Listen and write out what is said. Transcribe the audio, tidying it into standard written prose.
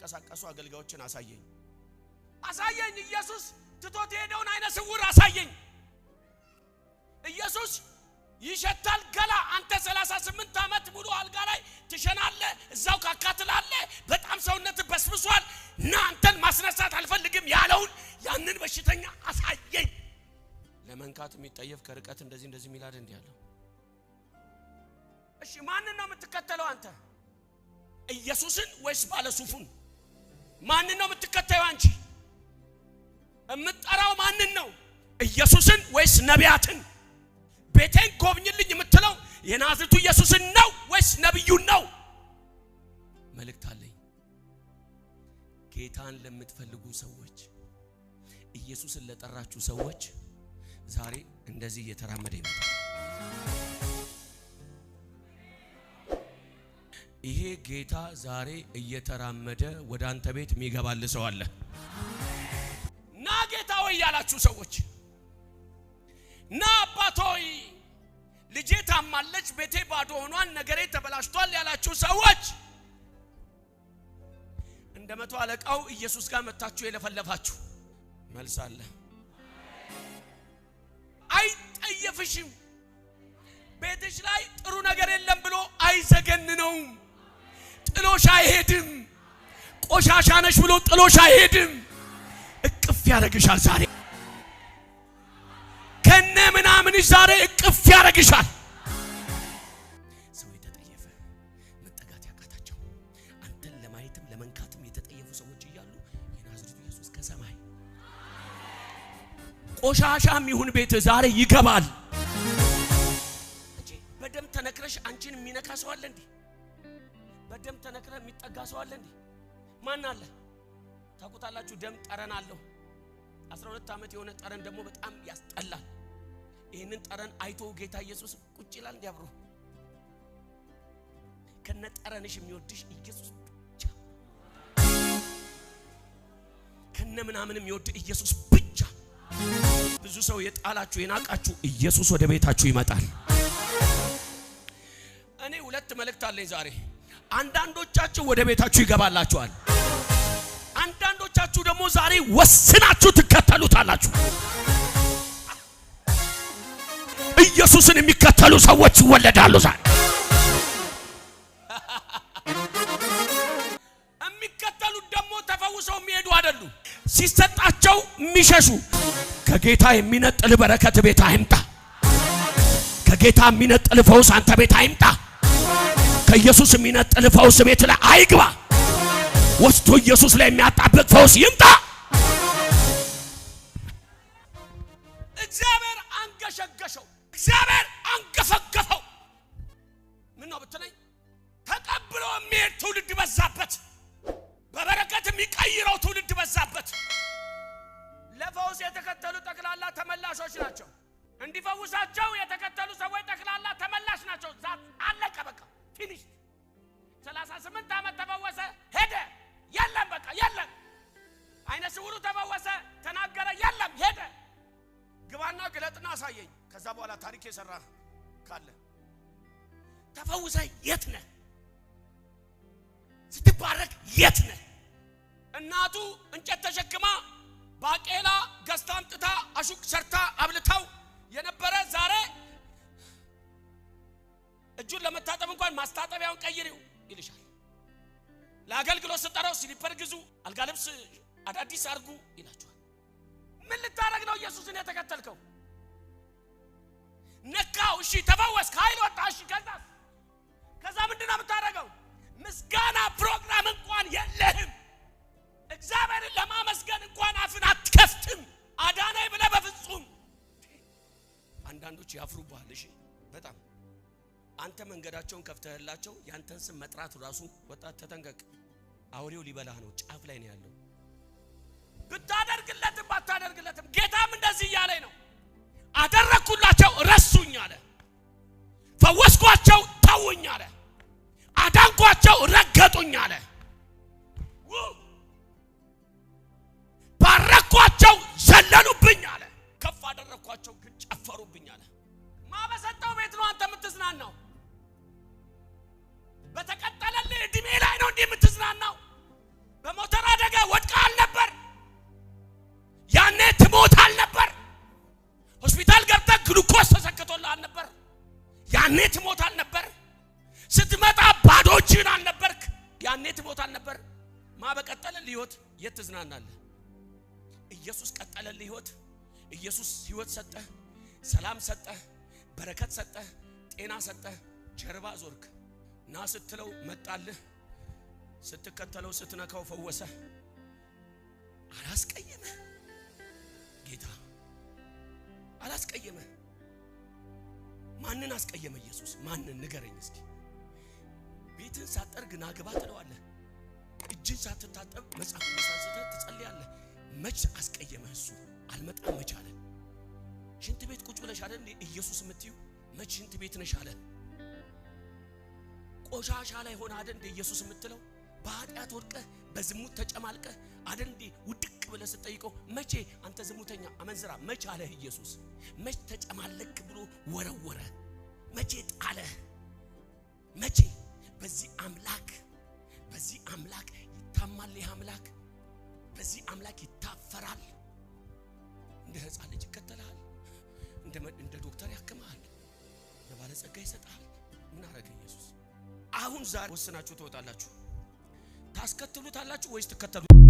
የሚንቀሳቀሱ አገልጋዮችን አሳየኝ ኢየሱስ ትቶት ሄደውን አይነ ስውር አሳየኝ ኢየሱስ ይሸታል ገላ አንተ 38 ዓመት ሙሉ አልጋ ላይ ትሸናለህ እዛው ካካትላለህ በጣም ሰውነት በስብሷል እና አንተን ማስነሳት አልፈልግም ያለውን ያንን በሽተኛ አሳየኝ ለመንካት የሚጠየፍ ከርቀት እንደዚህ ሚላድ እንዲህ ያለው እሺ ማንን ነው የምትከተለው አንተ ኢየሱስን ወይስ ባለሱፉን ማንን ነው የምትከተለው አንቺ እምትጠራው ማንን ነው ኢየሱስን ወይስ ነቢያትን ቤቴን ጎብኝልኝ የምትለው የናዝሬቱ ኢየሱስን ነው ወይስ ነብዩን ነው መልእክት አለኝ ጌታን ለምትፈልጉ ሰዎች ኢየሱስን ለጠራችሁ ሰዎች ዛሬ እንደዚህ እየተራመደ ይመጣል ይሄ ጌታ ዛሬ እየተራመደ ወደ አንተ ቤት የሚገባል ሰው አለ ና ጌታ ወይ ያላችሁ ሰዎች ና አባቶይ ልጄ ታማለች ቤቴ ባዶ ሆኗል ነገሬ ተበላሽቷል ያላችሁ ሰዎች እንደ መቶ አለቃው ኢየሱስ ጋር መጣችሁ የለፈለፋችሁ መልስ አለ አይጠየፍሽም ቤትሽ ላይ ጥሩ ነገር የለም ብሎ አይዘገንነውም ጥሎሽ አይሄድም ቆሻሻ ነሽ ብሎ ጥሎሽ አይሄድም እቅፍ ያረግሻል ዛሬ ከነ ምናምን ዛሬ እቅፍ ያረግሻል ሰው የተጠየፈ መጠጋት ያቃታቸው አንተን ለማየትም ለመንካትም የተጠየፉ ሰዎች እያሉ የናዝሬቱ ኢየሱስ ከሰማይ ቆሻሻም ይሁን ቤት ዛሬ ይገባል እንጂ በደም ተነክረሽ አንቺን የሚነካ ሰው አለ እንዴ በደም ተነክረ የሚጠጋ ሰው አለ እንዴ ማን አለ ታውቁታላችሁ ደም ጠረን አለው 12 ዓመት የሆነ ጠረን ደግሞ በጣም ያስጠላል ይሄንን ጠረን አይቶ ጌታ ኢየሱስ ቁጭ ይላል እንዲያብሩ ከነ ጠረንሽ የሚወድሽ ኢየሱስ ብቻ ከነ ምናምን የሚወድ ኢየሱስ ብቻ ብዙ ሰው የጣላችሁ የናቃችሁ ኢየሱስ ወደ ቤታችሁ ይመጣል እኔ ሁለት መልእክት አለኝ ዛሬ አንዳንዶቻችሁ ወደ ቤታችሁ ይገባላችኋል አንዳንዶቻችሁ ደግሞ ዛሬ ወስናችሁ ትከተሉታላችሁ ኢየሱስን የሚከተሉ ሰዎች ይወለዳሉ ዛሬ የሚከተሉ ደግሞ ተፈውሰው የሚሄዱ አይደሉ ሲሰጣቸው የሚሸሹ ከጌታ የሚነጥል በረከት ቤት አይምጣ ከጌታ የሚነጥል ፈውስ አንተ ቤት አይምጣ ከኢየሱስ የሚነጥል ፈውስ ቤት ላይ አይግባ ወስዶ ኢየሱስ ላይ የሚያጣብቅ ፈውስ ይምጣ እግዚአብሔር አንገሸገሸው እግዚአብሔር አንገፈገፈው ምን ነው ብትለኝ ተቀብሎ የሚሄድ ትውልድ በዛበት በበረከት የሚቀይረው ትውልድ በዛበት ለፈውስ የተከተሉ ጠቅላላ ተመላሾች ናቸው እንዲፈውሳቸው የተከተሉ ሰዎች ጠቅላላ ተመላሽ ናቸው ዛት አለቀ በቃ ፊኒሽ 38 ዓመት ተፈወሰ ሄደ የለም በቃ የለም አይነ ስውሩ ተፈወሰ ተናገረ የለም ሄደ ግባና ግለጥና አሳየኝ ከዛ በኋላ ታሪክ የሰራ ካለ ተፈውሰ የት ነህ ስትባረክ የት ነህ እናቱ እንጨት ተሸክማ ባቄላ ገዝታ አምጥታ አሹቅ ሰርታ አብልታው የነበረ ዛሬ እጁን ለመታጠብ እንኳን ማስታጠቢያውን ቀይሪው ይልሻል ለአገልግሎት ስጠራው ስሊፐር ግዙ አልጋ ልብስ አዳዲስ አርጉ ይላችኋል ምን ልታረግ ነው ኢየሱስን የተከተልከው ነካው እሺ ተፈወስክ ኃይል ወጣ እሺ ከዛ ምንድነው የምታረገው ምስጋና ፕሮግራም እንኳን የለህም እግዚአብሔርን ለማመስገን እንኳን አፍን አትከፍትም አዳነኝ ብለህ በፍጹም አንዳንዶች ያፍሩብሃል እሺ በጣም አንተ መንገዳቸውን ከፍተህላቸው ያንተን ስም መጥራት ራሱ ወጣት ተጠንቀቅ አውሬው ሊበላህ ነው ጫፍ ላይ ነው ያለው ብታደርግለትም ባታደርግለትም ጌታም እንደዚህ ያለኝ ነው አደረኩላቸው ረሱኝ አለ ፈወስኳቸው ተውኝ አለ አዳንኳቸው ረገጡኝ አለ ባረኳቸው ዘለሉብኝ አለ ከፍ አደረኳቸው ግን ጨፈሩብኝ አለ ማበሰጣው ቤት ነው አንተ የምትዝናናው በተቀጠለልህ እድሜ ላይ ነው እንዲህ የምትዝናናው በሞ ነበር ማበቀጠለልህ ህይወት የት ትዝናናለህ? ኢየሱስ ቀጠለልህ ህይወት። ኢየሱስ ህይወት ሰጠ፣ ሰላም ሰጠ፣ በረከት ሰጠ፣ ጤና ሰጠ። ጀርባ ዞርክ። ና ስትለው መጣልህ፣ ስትከተለው ስትነካው ፈወሰ። አላስቀየመ ጌታ አላስቀየመ። ማንን አስቀየመ ኢየሱስ? ማንን ንገረኝ እስኪ። ቤትን ሳጠርግ ና ግባ ትለዋለህ። እጅን ሳትታጠብ መጽሐፍ ሳትሰጥ ትጸልያለህ። መች አስቀየመህ እሱ? አልመጣም መች አለ? ሽንት ቤት ቁጭ ብለሽ አይደል ኢየሱስ የምትዩ? መች ሽንት ቤት ነሽ አለ? ቆሻሻ ላይ ሆነ አይደል ኢየሱስ የምትለው? በኃጢአት ወድቀህ በዝሙት ተጨማልቀህ አይደል ውድቅ ብለህ ስትጠይቀው መቼ አንተ ዝሙተኛ አመንዝራ መች አለ ኢየሱስ? መች ተጨማለክ ብሎ ወረወረ? መቼ ጣለ? መቼ? በዚህ አምላክ ይታማል። ይህ አምላክ በዚህ አምላክ ይታፈራል። እንደ ሕፃን ልጅ ይከተላል። እንደ ዶክተር ያክማል። ለባለጸጋ ይሰጣል። ምን አረገ ኢየሱስ? አሁን ዛሬ ወስናችሁ ትወጣላችሁ። ታስከትሉታላችሁ ወይስ ትከተሉ?